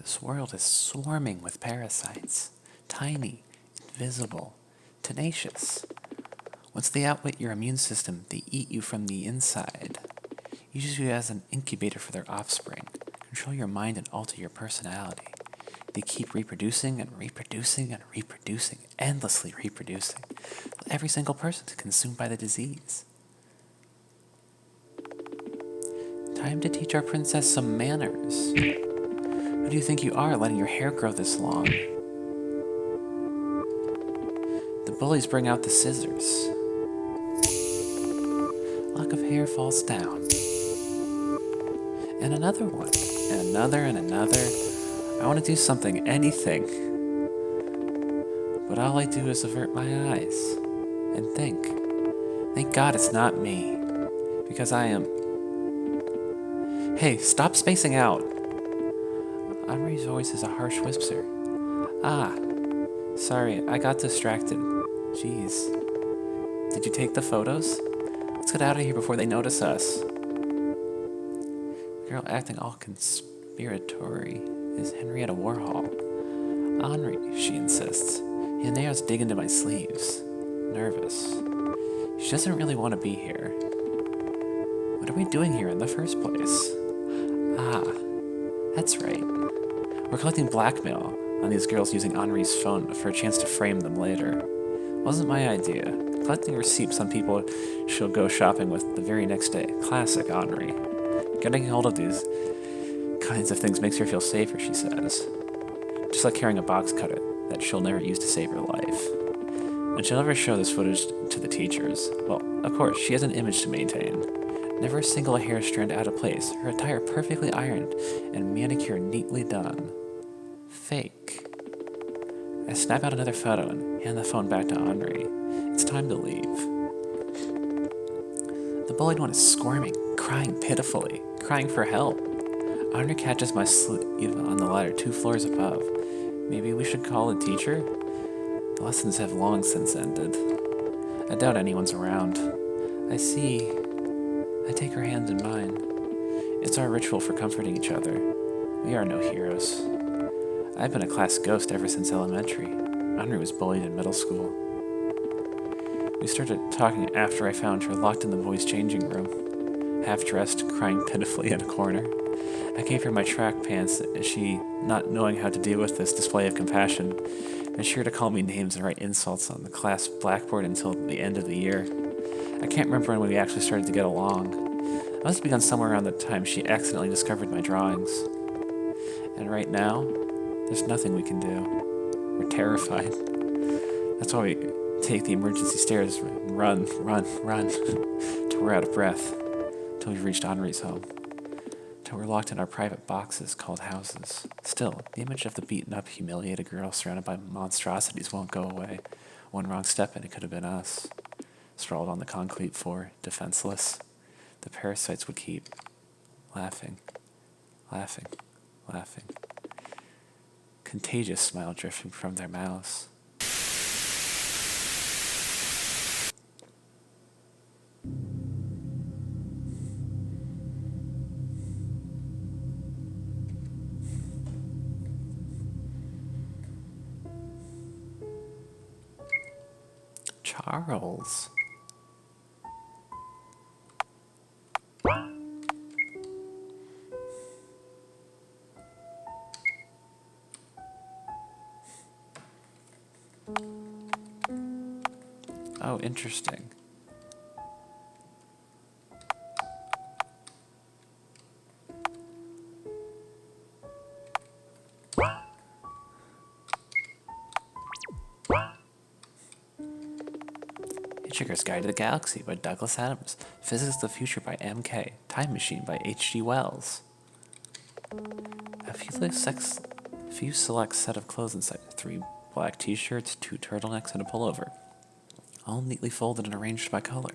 This world is swarming with parasites. Tiny, invisible, tenacious. Once they outwit your immune system, they eat you from the inside. Use you as an incubator for their offspring. Control your mind and alter your personality. They keep reproducing and reproducing and reproducing, endlessly reproducing. Every single person is consumed by the disease. Time to teach our princess some manners. Who do you think you are, letting your hair grow this long? The bullies bring out the scissors. Lock of hair falls down. And another one. And another and another. I want to do something, anything. But all I do is avert my eyes and think. Thank God it's not me. Because I am... Hey, stop spacing out. Henri's voice is a harsh whisper. Ah, sorry, I got distracted. Jeez. Did you take the photos? Let's get out of here before they notice us. The girl acting all conspiratory is Henrietta Warhol. Henri, she insists. Her nails dig into my sleeves. Nervous. She doesn't really want to be here. What are we doing here in the first place? Ah, that's right. We're collecting blackmail on these girls using Henri's phone for a chance to frame them later. Wasn't my idea. Collecting receipts on people she'll go shopping with the very next day. Classic Henri. Getting hold of these kinds of things makes her feel safer, she says. Just like carrying a box cutter that she'll never use to save her life. And she'll never show this footage to the teachers. Well, of course, she has an image to maintain. Never a single hair strand out of place, her attire perfectly ironed and manicure neatly done. Fake. I snap out another photo and hand the phone back to Henri. It's time to leave. The bullied one is squirming, crying pitifully, crying for help. Henri catches my sleeve on the ladder 2 floors above. Maybe we should call the teacher? The lessons have long since ended. I doubt anyone's around. I take her hand in mine. It's our ritual for comforting each other. We are no heroes. I've been a class ghost ever since elementary. Henri was bullied in middle school. We started talking after I found her locked in the boys' changing room, half-dressed, crying pitifully in a corner. I gave her my track pants, and she, not knowing how to deal with this display of compassion, made sure to call me names and write insults on the class blackboard until the end of the year. I can't remember when we actually started to get along. It must have begun somewhere around the time she accidentally discovered my drawings. And right now, there's nothing we can do. We're terrified. That's why we take the emergency stairs and run, till we're out of breath, till we've reached Henri's home, till we're locked in our private boxes called houses. Still, the image of the beaten-up, humiliated girl surrounded by monstrosities won't go away. One wrong step and it could have been us. Sprawled on the concrete floor, defenseless, the parasites would keep laughing, laughing, laughing. Contagious smile drifting from their mouths. Charles. Oh, interesting. Hitchhiker's Guide to the Galaxy by Douglas Adams. Physics of the Future by M.K. Time Machine by H.G. Wells. A few select set of clothes inside. 3 black t-shirts, 2 turtlenecks, and a pullover. All neatly folded and arranged by color.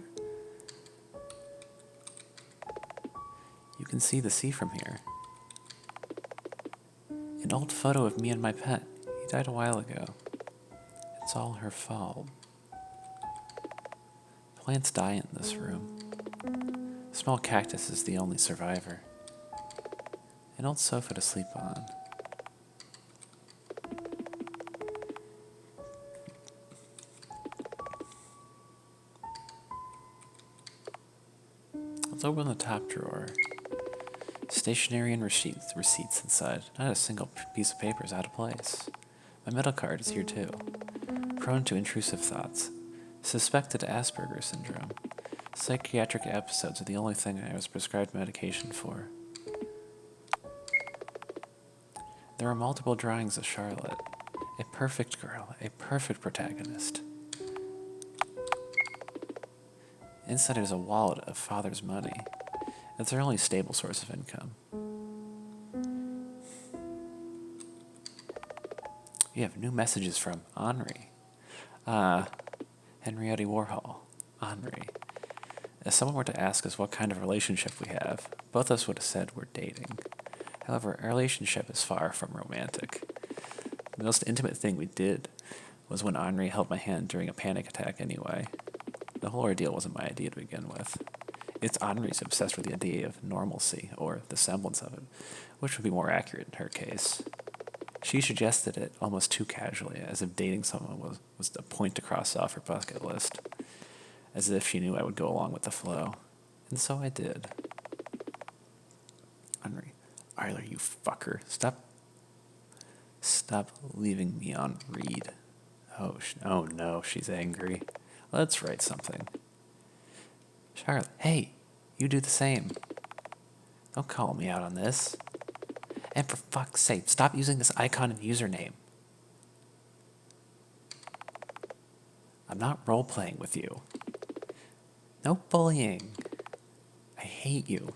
You can see the sea from here. An old photo of me and my pet. He died a while ago. It's all her fault. Plants die in this room. A small cactus is the only survivor. An old sofa to sleep on. Let's open the top drawer. Stationery and receipts inside. Not a single piece of paper is out of place. My middle card is here too. Prone to intrusive thoughts. Suspected Asperger's syndrome. Psychiatric episodes are the only thing I was prescribed medication for. There are multiple drawings of Charlotte. A perfect girl, a perfect protagonist. Inside is a wallet of father's money. It's their only stable source of income. You have new messages from Henri. Henriette Warhol. Henri. If someone were to ask us what kind of relationship we have, both of us would have said we're dating. However, our relationship is far from romantic. The most intimate thing we did was when Henri held my hand during a panic attack anyway. The whole ordeal wasn't my idea to begin with. It's Henri's obsessed with the idea of normalcy, or the semblance of it, which would be more accurate in her case. She suggested it almost too casually, as if dating someone was a point to cross off her bucket list, as if she knew I would go along with the flow. And so I did. Henri, Iyler, you fucker. Stop leaving me on read. Oh no, she's angry. Let's write something. Charlotte, hey, you do the same. Don't call me out on this. And for fuck's sake, stop using this icon and username. I'm not role-playing with you. No bullying. I hate you.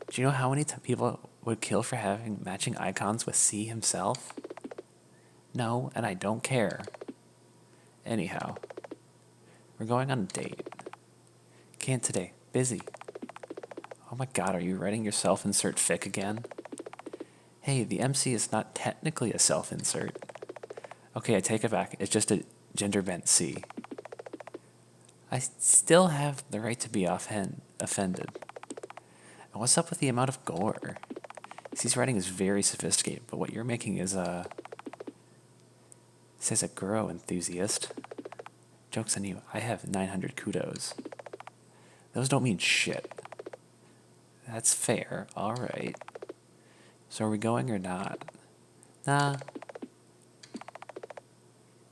Do you know how many people would kill for having matching icons with C himself? No, and I don't care. Anyhow, we're going on a date. Can't today. Busy. Oh my god, are you writing your self-insert fic again? Hey, the MC is not technically a self-insert. Okay, I take it back. It's just a gender-bent C. I still have the right to be offended. And what's up with the amount of gore? C's writing is very sophisticated, but what you're making is says a Guro enthusiast. Joke's on you. I have 900 kudos. Those don't mean shit. That's fair. Alright. So are we going or not? Nah.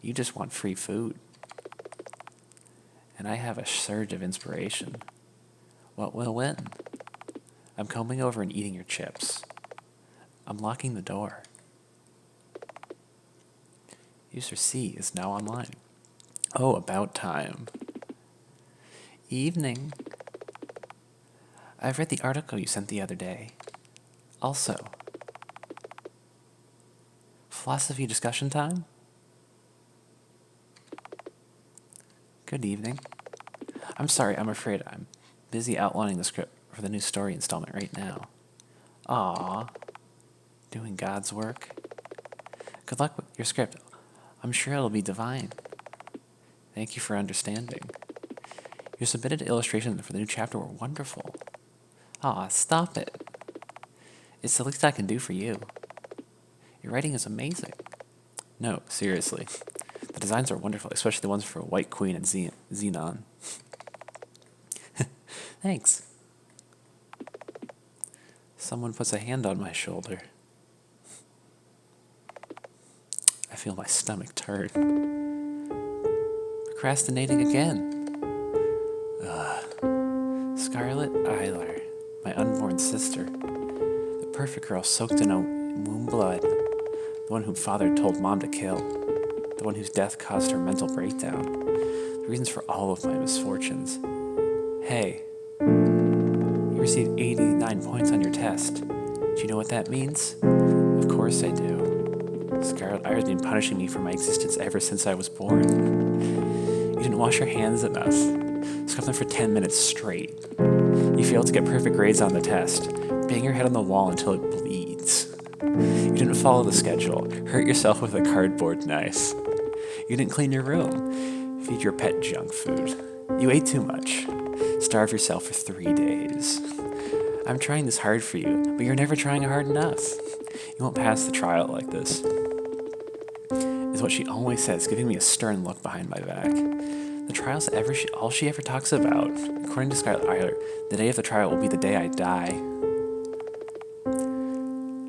You just want free food. And I have a surge of inspiration. What will win? I'm coming over and eating your chips. I'm locking the door. User C is now online. Oh, about time. Evening. I've read the article you sent the other day. Also, philosophy discussion time? Good evening. I'm sorry, I'm afraid I'm busy outlining the script for the new story installment right now. Aww. Doing God's work. Good luck with your script. I'm sure it'll be divine. Thank you for understanding. Your submitted illustrations for the new chapter were wonderful. Aw, stop it. It's the least I can do for you. Your writing is amazing. No, seriously. The designs are wonderful, especially the ones for White Queen and Xenon. Thanks. Someone puts a hand on my shoulder. I feel my stomach turn. Procrastinating again. Scarlet Iyler, my unborn sister. The perfect girl soaked in womb blood. The one whom father told mom to kill. The one whose death caused her mental breakdown. The reasons for all of my misfortunes. Hey, you received 89 points on your test. Do you know what that means? Of course I do. Scarlet Iyler's been punishing me for my existence ever since I was born. You didn't wash your hands enough. Scrub them for 10 minutes straight. You failed to get perfect grades on the test. Bang your head on the wall until it bleeds. You didn't follow the schedule. Hurt yourself with a cardboard knife. You didn't clean your room. Feed your pet junk food. You ate too much. Starve yourself for 3 days. I'm trying this hard for you, but you're never trying hard enough. You won't pass the trial like this. Is what she always says, giving me a stern look behind my back. The trial's all she ever talks about. According to Scarlet Eiler, the day of the trial will be the day I die.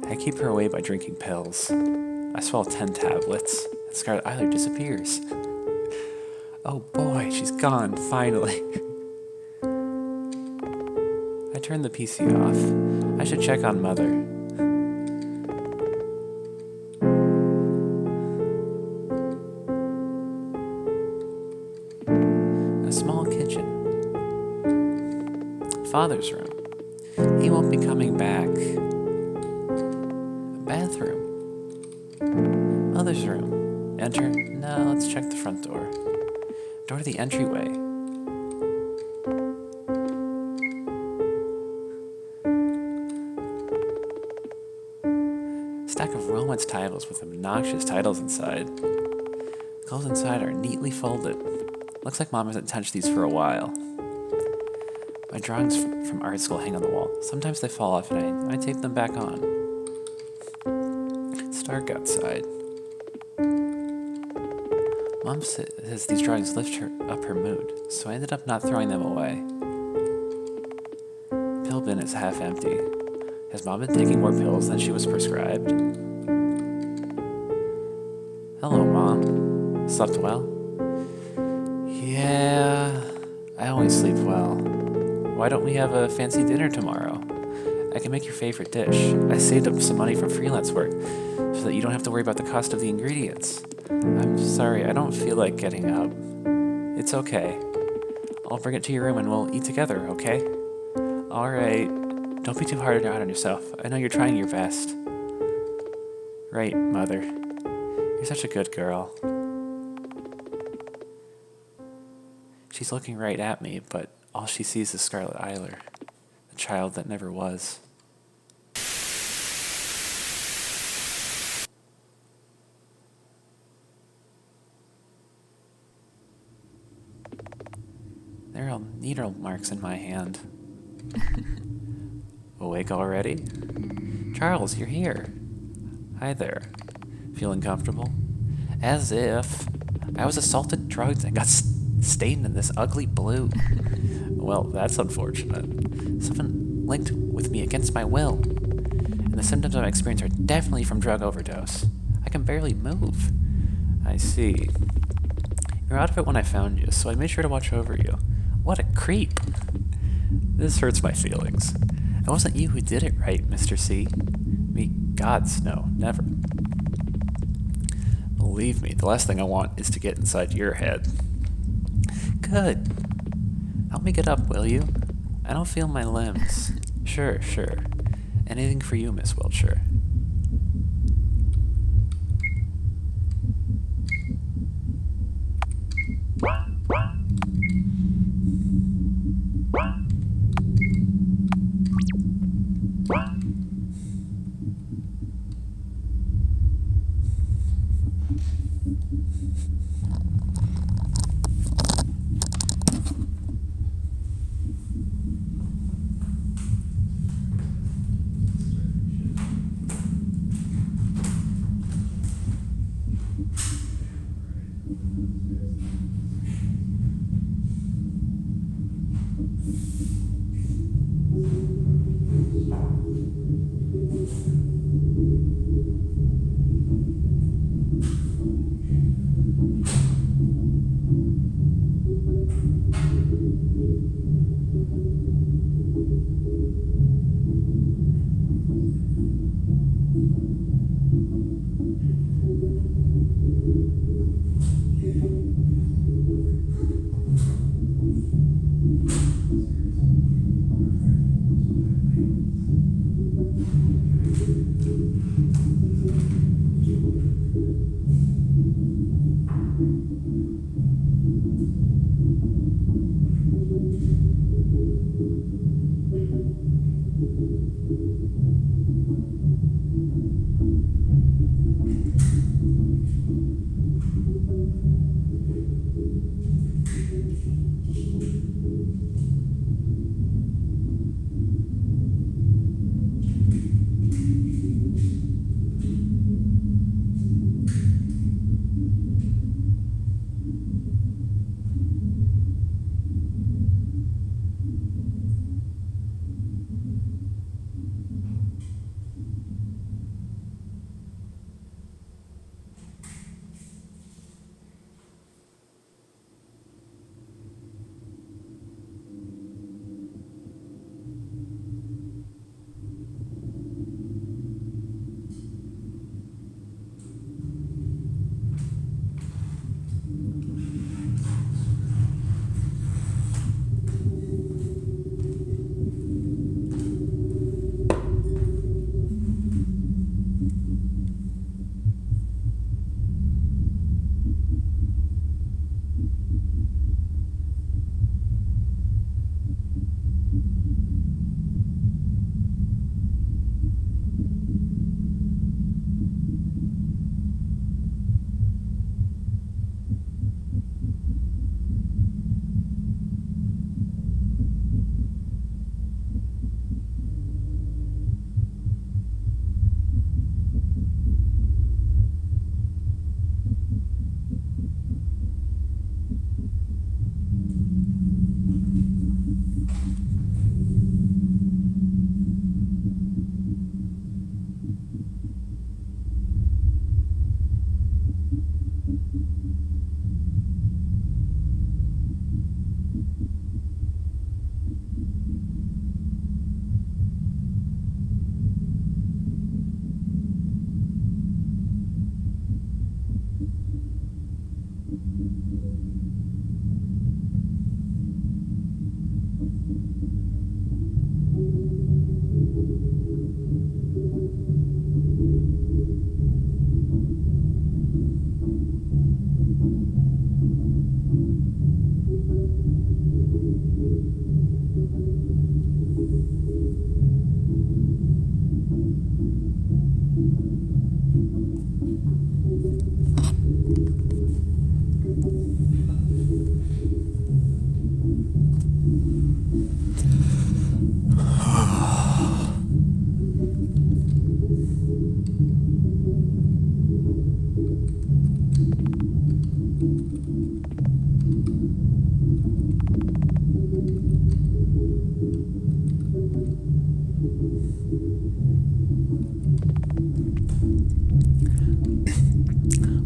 I keep her away by drinking pills. I swallow 10 tablets, and Scarlet Eiler disappears. Oh boy, she's gone, finally. I turn the PC off. I should check on Mother. A small kitchen. Father's room. He won't be coming back. A bathroom. Mother's room. Enter. No, let's check the front door. Door to the entryway. Stack of romance titles with obnoxious titles inside. Clothes inside are neatly folded. Looks like Mom hasn't touched these for a while. My drawings from art school hang on the wall. Sometimes they fall off and I tape them back on. It's dark outside. Mom says these drawings lift up her mood, so I ended up not throwing them away. Pill bin is half empty. Has Mom been taking more pills than she was prescribed? Hello, Mom. Slept well? Yeah, I always sleep well. Why don't we have a fancy dinner tomorrow? I can make your favorite dish. I saved up some money from freelance work so that you don't have to worry about the cost of the ingredients. I'm sorry, I don't feel like getting up. It's okay. I'll bring it to your room and we'll eat together, okay? Alright. Don't be too hard on yourself. I know you're trying your best. Right, Mother. You're such a good girl. She's looking right at me, but all she sees is Scarlet Eiler, the child that never was. There are needle marks in my hand. Awake already? Charles, you're here. Hi there. Feeling comfortable? As if. I was assaulted, drugged, and got stained in this ugly blue. Well, that's unfortunate. Something linked with me against my will. And the symptoms I experience are definitely from drug overdose. I can barely move. I see. You were out of it when I found you, so I made sure to watch over you. What a creep. This hurts my feelings. It wasn't you who did it, right, Mr. C? Me, gods, no, never. Believe me, the last thing I want is to get inside your head. Good. Help me get up, will you? I don't feel my limbs. Sure. Anything for you, Miss Wiltshire.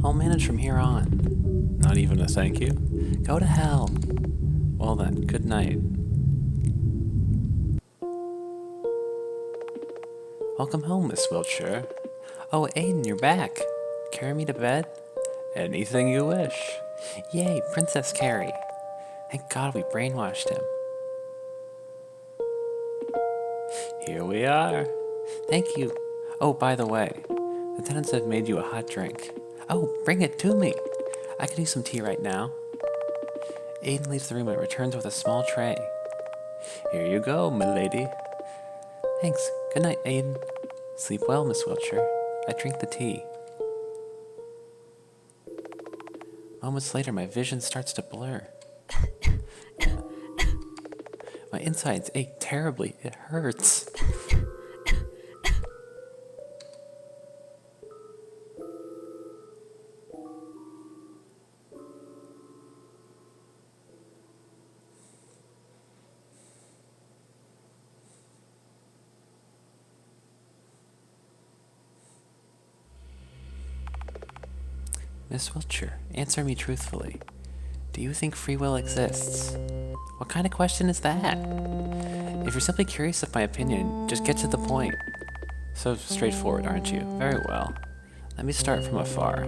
I'll manage from here on. Not even a thank you? Go to hell. Well then, good night. Welcome home, Miss Wiltshire. Oh, Aiden, you're back. Carry me to bed? Anything you wish. Yay, Princess Carrie. Thank God we brainwashed him. Here we are. Thank you. Oh, by the way, the tenants have made you a hot drink. Oh, bring it to me. I could use some tea right now. Aiden leaves the room and returns with a small tray. Here you go, milady. Thanks. Good night, Aiden. Sleep well, Miss Wiltshire. I drink the tea. Moments later, my vision starts to blur. My insides ache terribly. It hurts. Miss Wiltshire, answer me truthfully. Do you think free will exists? What kind of question is that? If you're simply curious of my opinion, just get to the point. So straightforward, aren't you? Very well. Let me start from afar.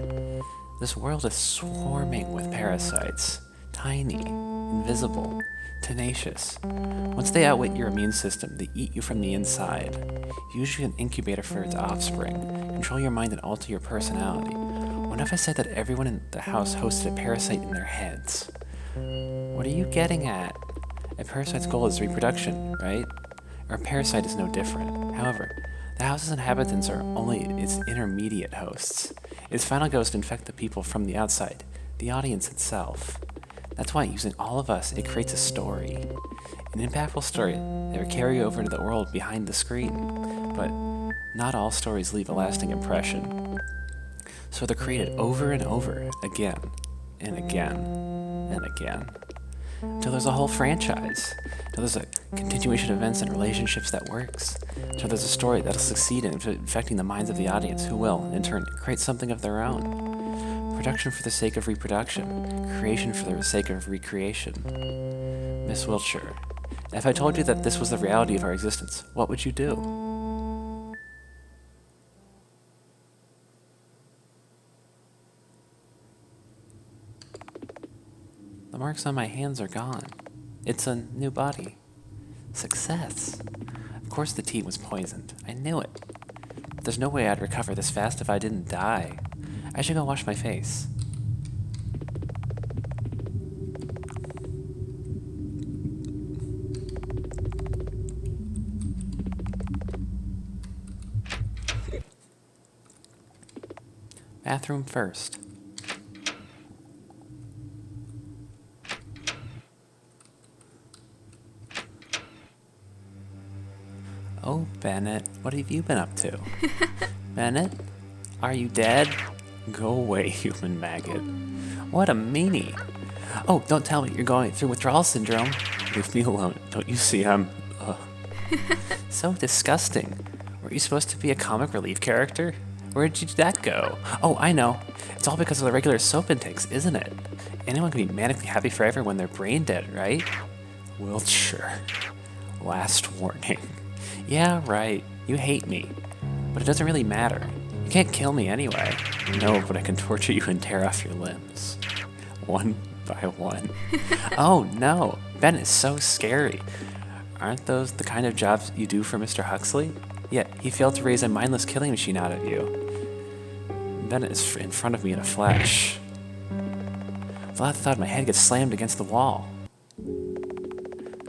This world is swarming with parasites. Tiny, invisible, tenacious. Once they outwit your immune system, they eat you from the inside. Use you as an incubator for its offspring. Control your mind and alter your personality. What if I said that everyone in the house hosted a parasite in their heads? What are you getting at? A parasite's goal is reproduction, right? Or a parasite is no different. However, the house's inhabitants are only its intermediate hosts. Its final goal is to infect the people from the outside, the audience itself. That's why, using all of us, it creates a story. An impactful story that will carry over into the world behind the screen. But not all stories leave a lasting impression. So they're created over and over again, and again, and again. Until there's a whole franchise. Until there's a continuation of events and relationships that works. Until there's a story that'll succeed in infecting the minds of the audience, who will, in turn, create something of their own. Production for the sake of reproduction. Creation for the sake of recreation. Miss Wiltshire, if I told you that this was the reality of our existence, what would you do? The marks on my hands are gone. It's a new body. Success. Of course the tea was poisoned. I knew it. But there's no way I'd recover this fast if I didn't die. I should go wash my face. Bathroom first. Oh, Bennett, what have you been up to? Bennett? Are you dead? Go away, human maggot. What a meanie. Oh, don't tell me you're going through withdrawal syndrome. Leave me alone. Don't you see I'm... So disgusting. Were you supposed to be a comic relief character? Where did that go? Oh, I know. It's all because of the regular soap intakes, isn't it? Anyone can be manically happy forever when they're brain dead, right? Wiltshire. Last warning. Yeah, right. You hate me. But it doesn't really matter. You can't kill me anyway. No, but I can torture you and tear off your limbs. One by one. Oh, no. Ben is so scary. Aren't those the kind of jobs you do for Mr. Huxley? Yet, he failed to raise a mindless killing machine out of you. Bennett is in front of me in a flash. The last thought my head gets slammed against the wall.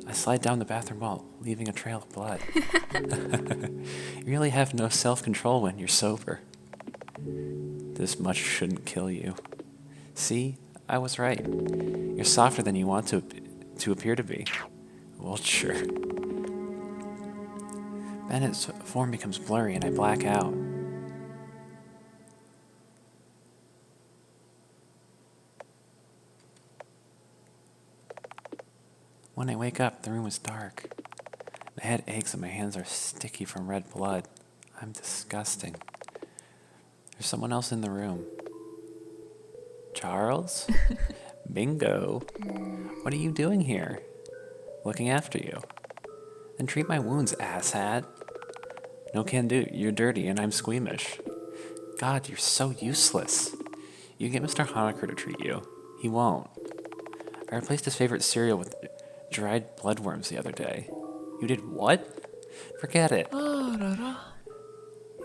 I slide down the bathroom wall, leaving a trail of blood. You really have no self-control when you're sober. This much shouldn't kill you. See? I was right. You're softer than you want to appear to be. Well, sure. Bennett's form becomes blurry and I black out. When I wake up, the room is dark. The My head aches and my hands are sticky from red blood. I'm disgusting. There's someone else in the room. Charles? Bingo. What are you doing here? Looking after you. Then treat my wounds, asshat. No can do. You're dirty and I'm squeamish. God, you're so useless. You get Mr. Honaker to treat you. He won't. I replaced his favorite cereal with dried bloodworms the other day. You did what? Forget it. You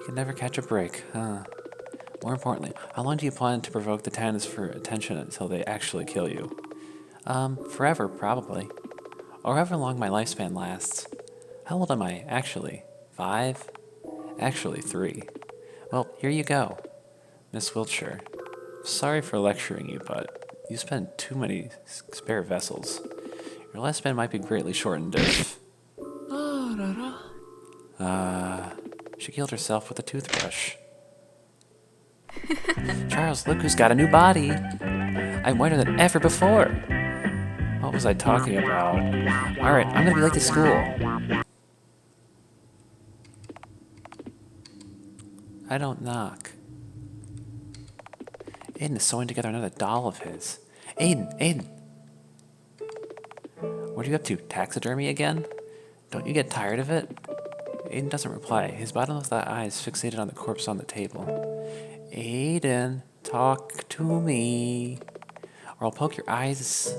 can never catch a break, huh? More importantly, how long do you plan to provoke the Titans for attention until they actually kill you? Forever, probably. Or however long my lifespan lasts. How old am I, actually? 5? Actually, 3. Well, here you go. Miss Wiltshire. Sorry for lecturing you, but you spend too many spare vessels. Your lifespan might be greatly shortened if... She killed herself with a toothbrush. Charles, look who's got a new body. I'm whiter than ever before. What was I talking about? Alright, I'm gonna be late to school. I don't knock. Aiden is sewing together another doll of his. Aiden! What are you up to, taxidermy again? Don't you get tired of it? Aiden doesn't reply, his bottom of the eyes fixated on the corpse on the table. Aiden, talk to me, or I'll poke your eyes.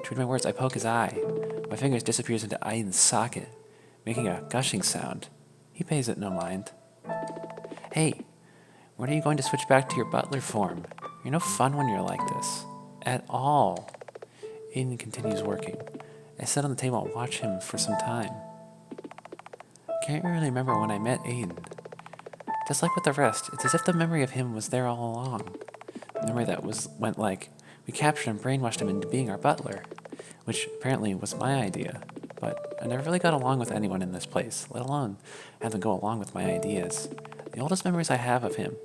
True to my words, I poke his eye. My fingers disappears into Aiden's socket, making a gushing sound. He pays it no mind. Hey, when are you going to switch back to your butler form? You're no fun when you're like this. At all. Aiden continues working. I sit on the table and watch him for some time. Can't really remember when I met Aiden. Just like with the rest, it's as if the memory of him was there all along. The memory that went like, we captured and brainwashed him into being our butler, which apparently was my idea. But I never really got along with anyone in this place, let alone have them go along with my ideas. The oldest memories I have of him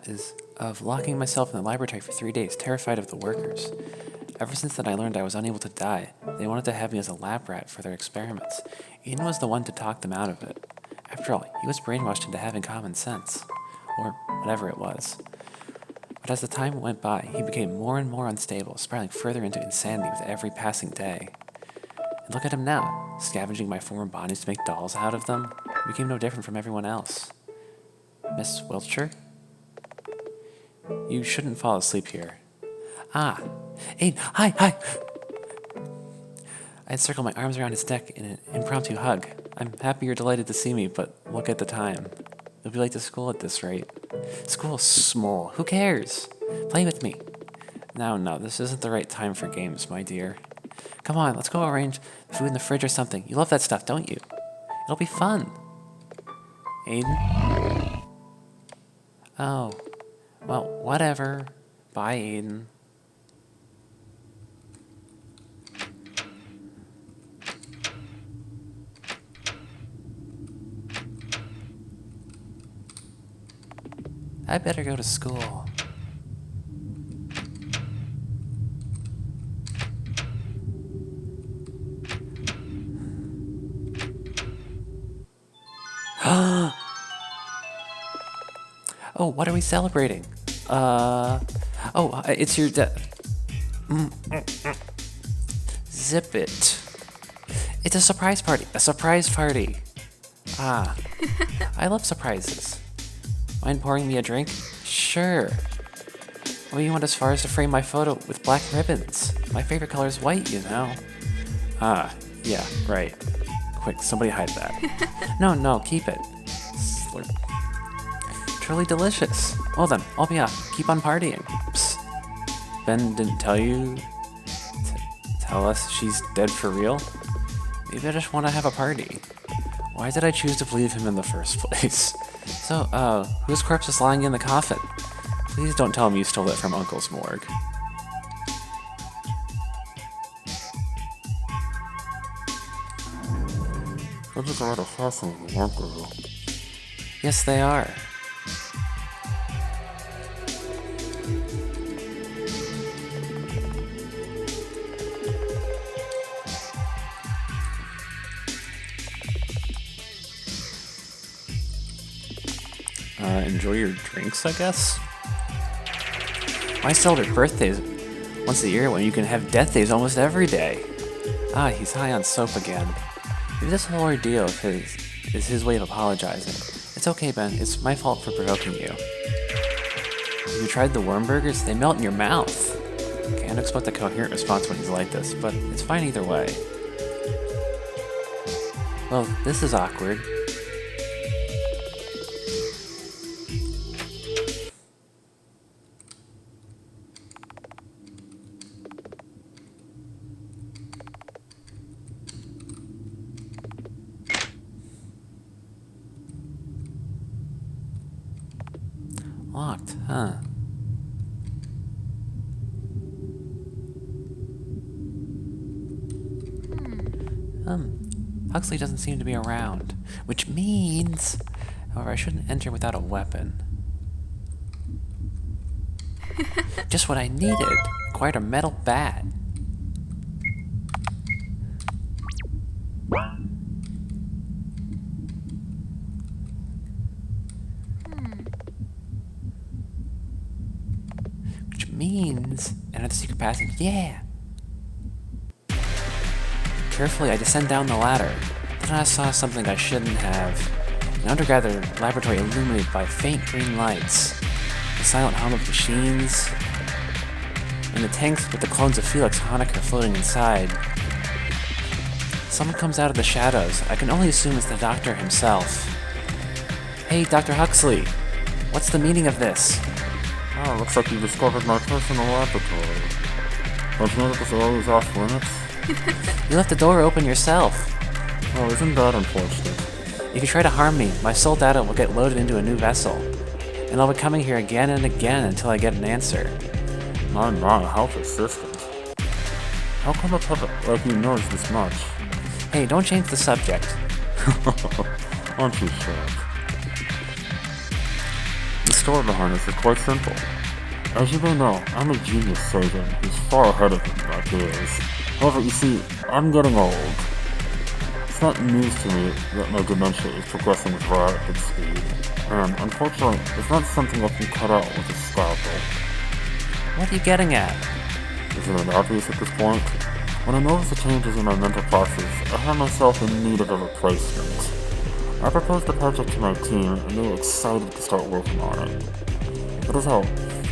is of locking myself in the laboratory for 3 days, terrified of the workers. Ever since then I learned I was unable to die. They wanted to have me as a lab rat for their experiments. Ian was the one to talk them out of it. After all, he was brainwashed into having common sense. Or whatever it was. But as the time went by, he became more and more unstable, spiraling further into insanity with every passing day. And look at him now, scavenging my former bodies to make dolls out of them. He became no different from everyone else. Miss Wiltshire? You shouldn't fall asleep here. Ah, Aiden, hi! I encircle my arms around his neck in an impromptu hug. I'm happy you're delighted to see me, but look at the time. You'll be late to school at this rate. School's small. Who cares? Play with me. No, this isn't the right time for games, my dear. Come on, let's go arrange food in the fridge or something. You love that stuff, don't you? It'll be fun. Aiden? Oh, well, whatever. Bye, Aiden. I better go to school. Oh, what are we celebrating? It's your Zip it. It's a surprise party. A surprise party. Ah, I love surprises. Mind pouring me a drink? Sure. Or you went as far as to frame my photo with black ribbons. My favorite color is white, you know. Ah, yeah, right. Quick, somebody hide that. No, keep it. Slurp. Truly delicious. Well then, I'll be off. Keep on partying. Psst. Ben didn't tell you? Tell us she's dead for real? Maybe I just want to have a party. Why did I choose to believe him in the first place? So, whose corpse is lying in the coffin? Please don't tell him you stole it from Uncle's morgue. Fridges are rather fascinating, aren't they? Yes, they are. Enjoy your drinks, I guess? Why celebrate birthdays once a year when you can have death days almost every day? Ah, he's high on soap again. Maybe this whole ordeal of his is his way of apologizing. It's okay, Ben. It's my fault for provoking you. Have you tried the worm burgers? They melt in your mouth. Can't expect a coherent response when he's like this, but it's fine either way. Well, this is awkward. Locked, huh? Huxley doesn't seem to be around, which means, however, I shouldn't enter without a weapon. Just what I needed. Quite a metal bat. Which means, enter the secret passage. Yeah! Carefully, I descend down the ladder. Then I saw something I shouldn't have. An underground laboratory illuminated by faint green lights. The silent hum of machines. And the tanks with the clones of Felix Honecker floating inside. Someone comes out of the shadows. I can only assume it's the doctor himself. Hey, Dr. Huxley. What's the meaning of this? Oh, looks like you discovered my personal laboratory. Don't you know that this area is off limits? You left the door open yourself. Oh, isn't that unfortunate? If you try to harm me, my soul data will get loaded into a new vessel. And I'll be coming here again and again until I get an answer. My, how persistent. How come a puppet like you knows this much? Hey, don't change the subject. Aren't you sure? The story behind this is quite simple. As you may know, I'm a genius surgeon who's far ahead of him by years. However, you see, I'm getting old. It's not news to me that my dementia is progressing with rapid speed, and unfortunately, it's not something I can cut out with a scalpel. What are you getting at? Isn't it obvious at this point? When I notice the changes in my mental process, I find myself in need of a replacement. I proposed the project to my team, and they were excited to start working on it. That is how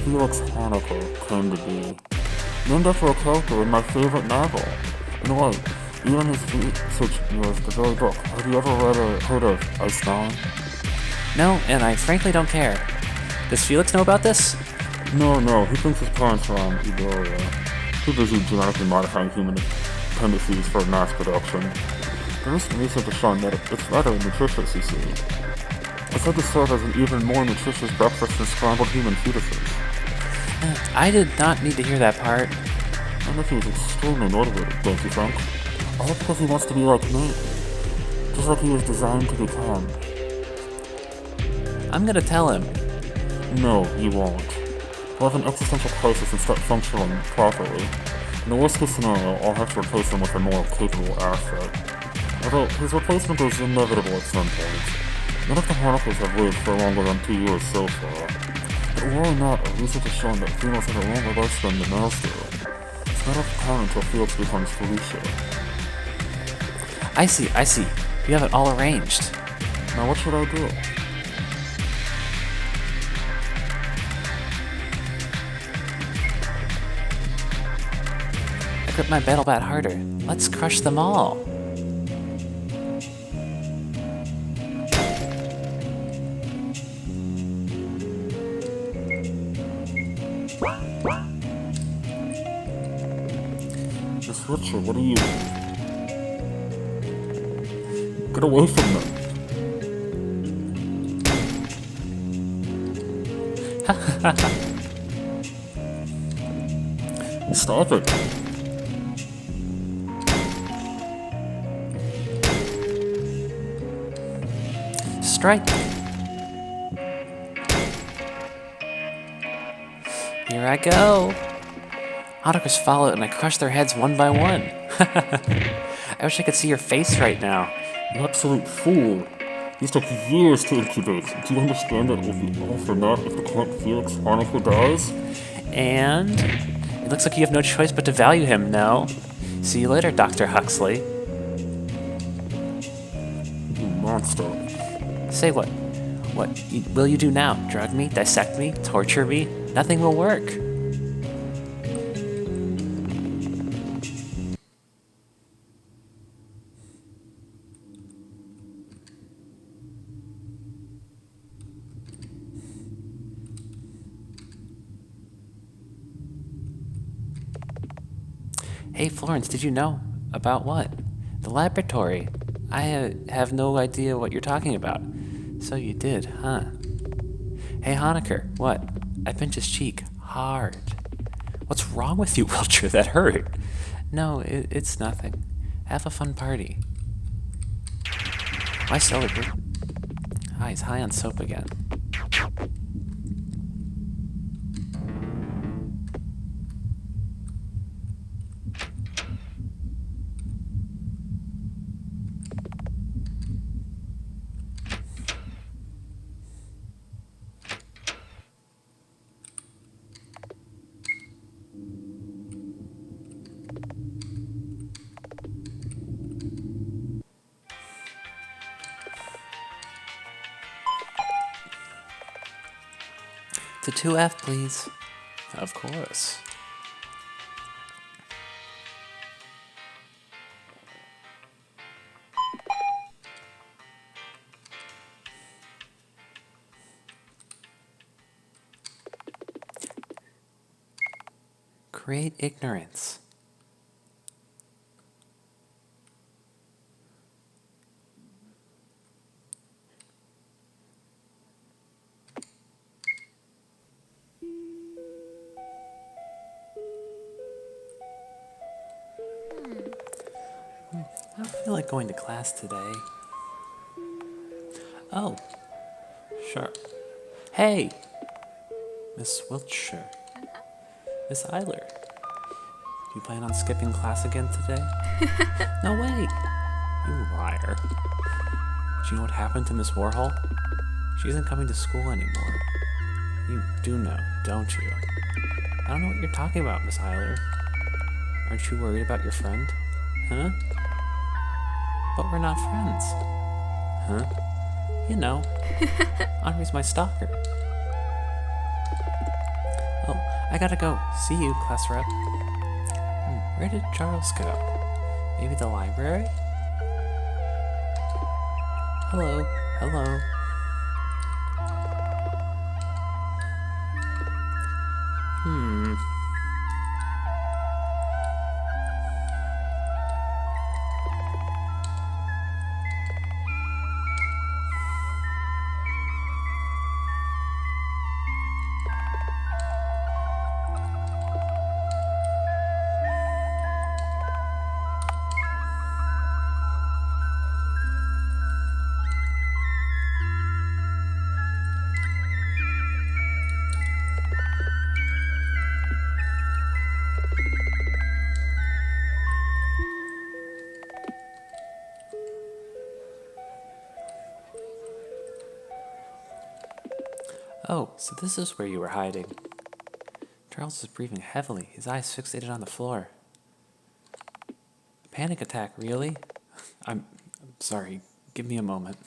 Felix Honecker came to be. Named after a character in my favorite novel. In a way, even his research was the very book. Have you ever heard of 𝙖𝙗𝙩𝙗𝙗? No, and I frankly don't care. Does Felix know about this? No, he thinks his parents are on Iberia. Too busy genetically modifying human tendencies for mass production. The recent research has shown that it's rather nutritious, you see. It's said to serve as an even more nutritious breakfast than scrambled human fetuses. I did not need to hear that part. And if he was extremely motivated, don't you think? All because he wants to be like me. Just like he was designed to become. I'm gonna tell him. No, he won't. He'll have an existential crisis and start functioning properly. In the worst case scenario, I'll have to replace him with a more capable asset. Although, his replacement is inevitable at some point. None of the Honeckers have lived for longer than 2 years so far. But were or not, research has shown that females have a longer lifespan than males do. It's not enough time until Felix becomes Felicia. I see. You have it all arranged. Now what should I do? I grip my battle bat harder. Let's crush them all. Miss Richard, what are you? Get away from them. Stop it. Strike. Here I go. Honeckers followed and I crushed their heads one by one. I wish I could see your face right now. You absolute fool. These took years to incubate. Do you understand that it will be all for naught if the Count Felix Hanukkah dies? And it looks like you have no choice but to value him, no? See you later, Dr. Huxley. You monster. Say what? What will you do now? Drug me? Dissect me? Torture me? Nothing will work. Hey, Florence, did you know? About what? The laboratory. I have no idea what you're talking about. So you did, huh? Hey, Honecker, what? I pinched his cheek. Hard. What's wrong with you, Wiltshire? That hurt. No, it's nothing. Have a fun party. Why celebrate? Ah, he's high on soap again. To 2F, please. Of course. Create ignorance. I don't feel like going to class today. Oh, sure. Hey, Miss Wiltshire. Miss Eyler. Do you plan on skipping class again today? No way. You liar. Do you know what happened to Miss Warhol? She isn't coming to school anymore. You do know, don't you? I don't know what you're talking about, Miss Eyler. Aren't you worried about your friend? Huh? But we're not friends. Huh? You know, Henri's my stalker. Oh, I gotta go. See you, class rep. Where did Charles go? Maybe the library? Hello, hello. Oh, so this is where you were hiding. Charles is breathing heavily, his eyes fixated on the floor. A panic attack, really? I'm sorry. Give me a moment.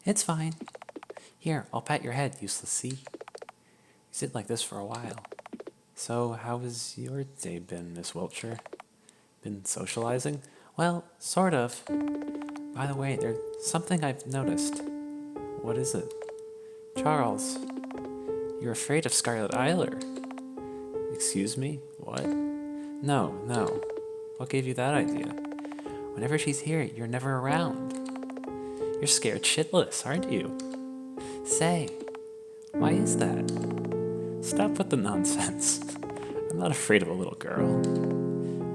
It's fine. Here, I'll pat your head, useless sea. You sit like this for a while. So, how has your day been, Miss Wiltshire? Been socializing? Well, sort of. By the way, there's something I've noticed. What is it? Charles, you're afraid of Scarlet Eyler. Excuse me? What? No. What gave you that idea? Whenever she's here, you're never around. You're scared shitless, aren't you? Say, why is that? Stop with the nonsense. I'm not afraid of a little girl.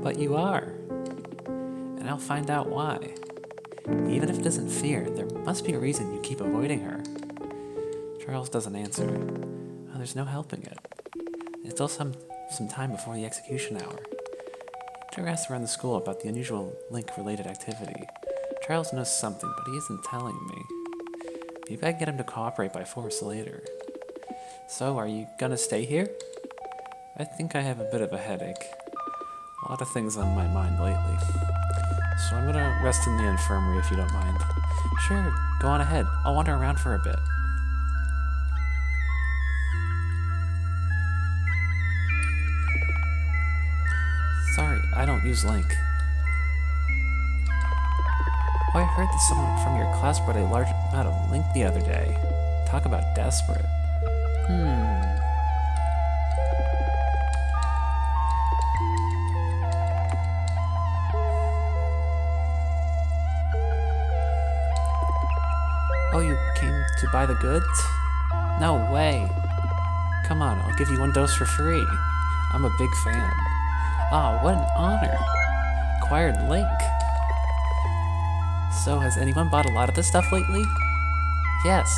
But you are. And I'll find out why. Even if it isn't fear, there must be a reason you keep avoiding her. Charles doesn't answer. Oh, there's no helping it. It's still some time before the execution hour. Peter asked around the school about the unusual link-related activity. Charles knows something, but he isn't telling me. Maybe I can get him to cooperate by force later. So, are you gonna stay here? I think I have a bit of a headache. A lot of things on my mind lately. So I'm gonna rest in the infirmary if you don't mind. Sure, go on ahead. I'll wander around for a bit. Sorry, I don't use Link. Oh, I heard that someone from your class brought a large amount of Link the other day. Talk about desperate. Oh, you came to buy the goods? No way. Come on, I'll give you one dose for free. I'm a big fan. Ah, what an honor. Acquired Link. So, has anyone bought a lot of this stuff lately? Yes.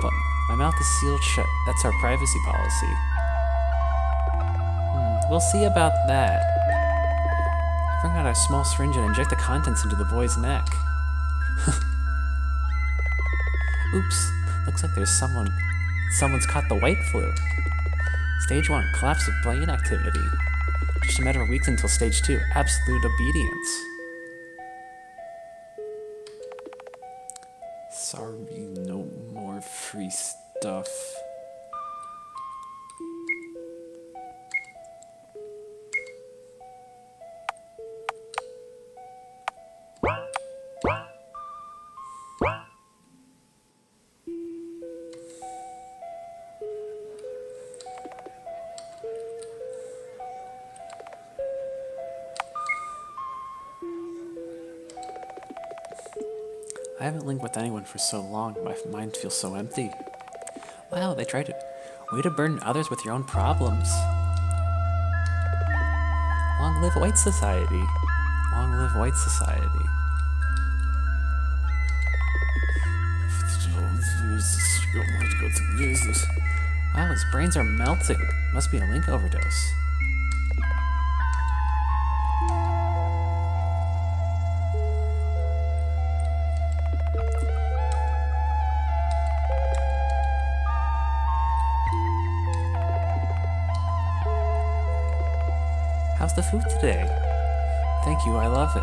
But my mouth is sealed shut. That's our privacy policy. We'll see about that. Bring out a small syringe and inject the contents into the boy's neck. Oops. Looks like someone's caught the white flu. Stage 1, collapse of brain activity. Just a matter of weeks until stage 2, absolute obedience. Sorry, no more free stuff. I haven't linked with anyone for so long, my mind feels so empty. Wow, they tried to... Way to burden others with your own problems. Long live White Society. Long live White Society. Wow, his brains are melting. Must be a Link overdose. How's the food today? Thank you, I love it.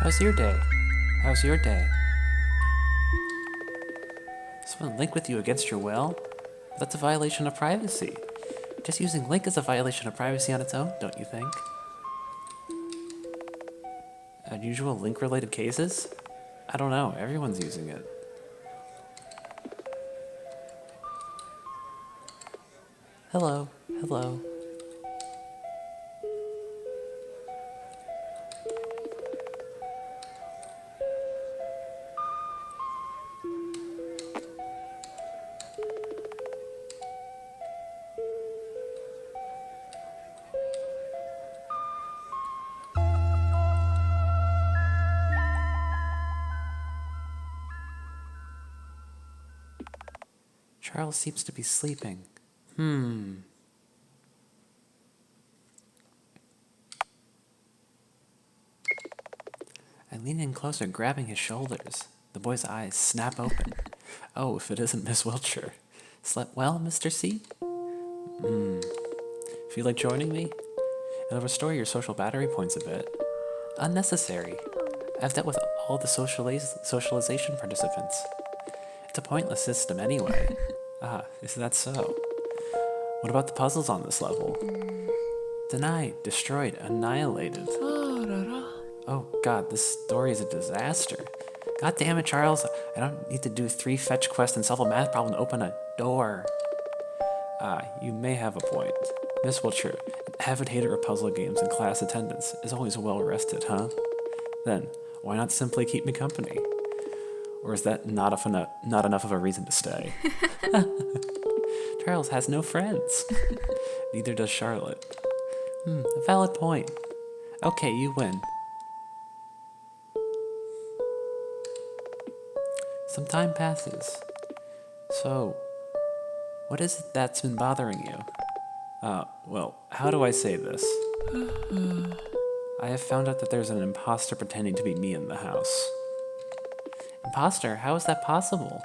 How's your day? How's your day? Someone link with you against your will? That's a violation of privacy. Just using Link is a violation of privacy on its own, don't you think? Unusual Link-related cases? I don't know, everyone's using it. Hello, hello. Charles seems to be sleeping. I lean in closer, grabbing his shoulders. The boy's eyes snap open. Oh, if it isn't Miss Wiltshire. Slept well, Mr. C? Feel like joining me? It'll restore your social battery points a bit. Unnecessary. I've dealt with all the socialization participants. It's a pointless system anyway. Is that so? What about the puzzles on this level? Denied, destroyed, annihilated. Oh god, this story is a disaster. God damn it, Charles. I don't need to do 3 fetch quests and solve a math problem to open a door. You may have a point. Miss Wiltshire, avid hater of puzzle games and class attendance is always well rested, huh? Then, why not simply keep me company? Or is that not enough of a reason to stay? Charles has no friends. Neither does Charlotte. A valid point. Okay, you win. Some time passes. So, what is it that's been bothering you? Well, how do I say this? I have found out that there's an imposter pretending to be me in the house. Imposter? How is that possible?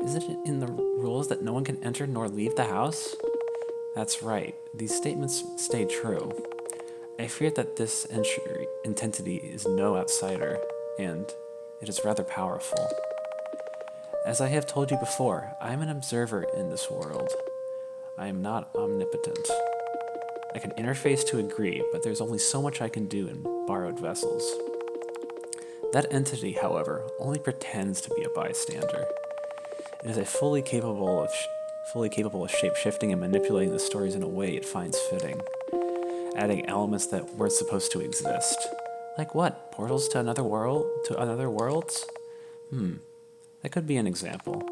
Isn't it in the rules that no one can enter nor leave the house? That's right. These statements stay true. I fear that this entity is no outsider, and it is rather powerful. As I have told you before, I am an observer in this world. I am not omnipotent. I can interface to agree, but there's only so much I can do in borrowed vessels. That entity, however, only pretends to be a bystander. It is fully capable of shape-shifting and manipulating the stories in a way it finds fitting, adding elements that weren't supposed to exist. Like what? Portals to another world? To other worlds? That could be an example.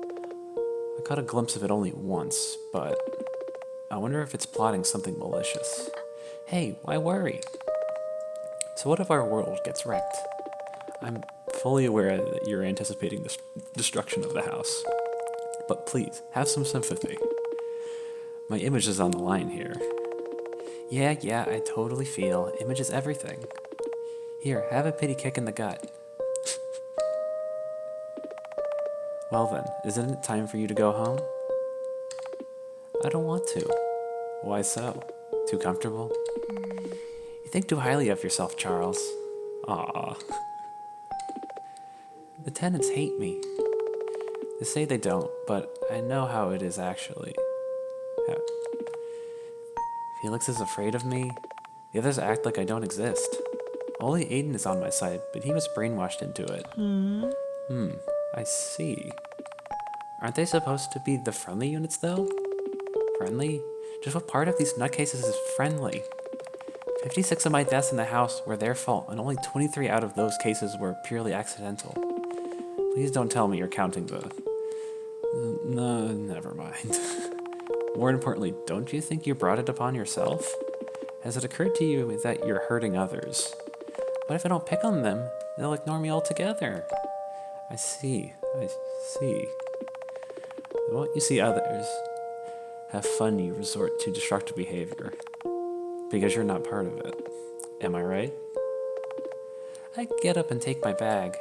I caught a glimpse of it only once, but I wonder if it's plotting something malicious. Hey, why worry? So what if our world gets wrecked? I'm fully aware that you're anticipating the destruction of the house. But please, have some sympathy. My image is on the line here. Yeah, I totally feel. Image is everything. Here, have a pity kick in the gut. Well then, isn't it time for you to go home? I don't want to. Why so? Too comfortable? You think too highly of yourself, Charles. Aww. The tenants hate me. They say they don't, but I know how it is actually. Felix is afraid of me. The others act like I don't exist. Only Aiden is on my side, but he was brainwashed into it. I see. Aren't they supposed to be the friendly units, though? Friendly? Just what part of these nutcases is friendly? 56 of my deaths in the house were their fault, and only 23 out of those cases were purely accidental. Please don't tell me you're counting the... No, never mind. More importantly, don't you think you brought it upon yourself? Has it occurred to you that you're hurting others? What if I don't pick on them? They'll ignore me altogether. I see. The moment you see others have fun, you resort to destructive behavior. Because you're not part of it. Am I right? I get up and take my bag.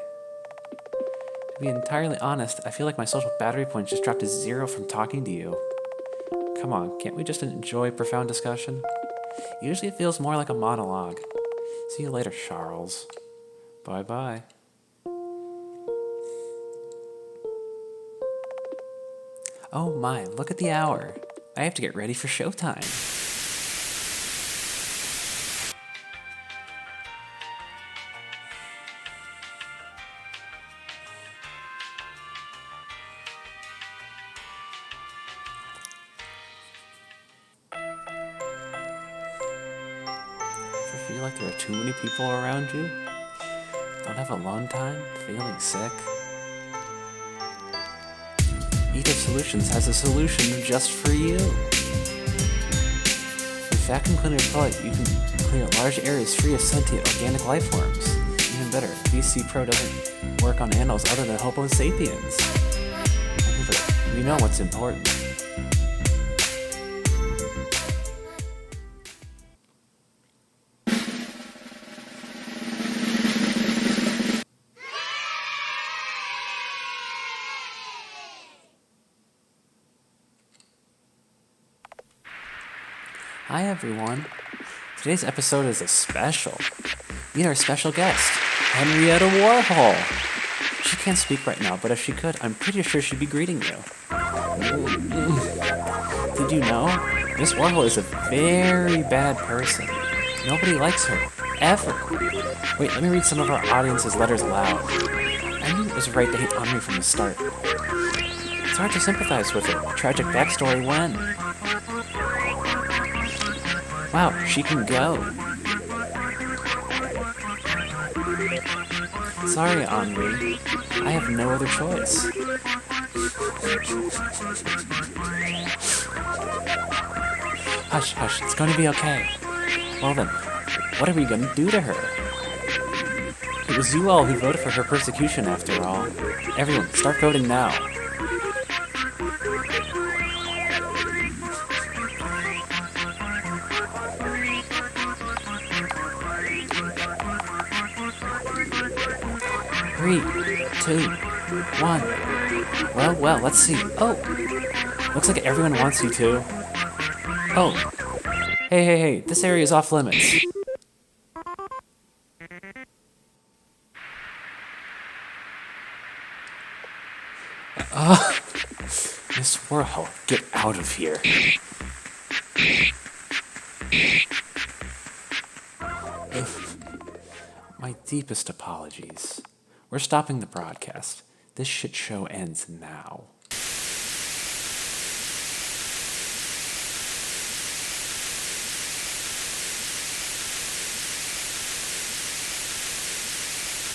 To be entirely honest, I feel like my social battery points just dropped to 0 from talking to you. Come on, can't we just enjoy profound discussion? Usually it feels more like a monologue. See you later, Charles. Bye-bye. Oh my, look at the hour. I have to get ready for showtime. Ever feel like there are too many people around you? Don't have alone time? Feeling sick? Eco Solutions has a solution just for you. With Vacuum Cleaner Pro, you can clear large areas free of sentient organic life forms. Even better, VC Pro doesn't work on animals other than Homo sapiens. Remember, we know what's important. Hi everyone. Today's episode is a special. Meet our special guest, Henrietta Warhol. She can't speak right now, but if she could, I'm pretty sure she'd be greeting you. Did you know? Miss Warhol is a very bad person. Nobody likes her, ever. Wait, let me read some of our audience's letters aloud. I knew it was right to hate Henri from the start. It's hard to sympathize with her tragic backstory when Wow, she can go. Sorry, Henri. I have no other choice. Hush, hush, it's going to be okay. Well then, what are we going to do to her? It was you all who voted for her persecution, after all. Everyone, start voting now. Three, 2, 1. Well, let's see. Oh! Looks like everyone wants you to. Oh. Hey, this area is off limits. Miss Warhol, get out of here. My deepest apologies. We're stopping the broadcast. This shit show ends now.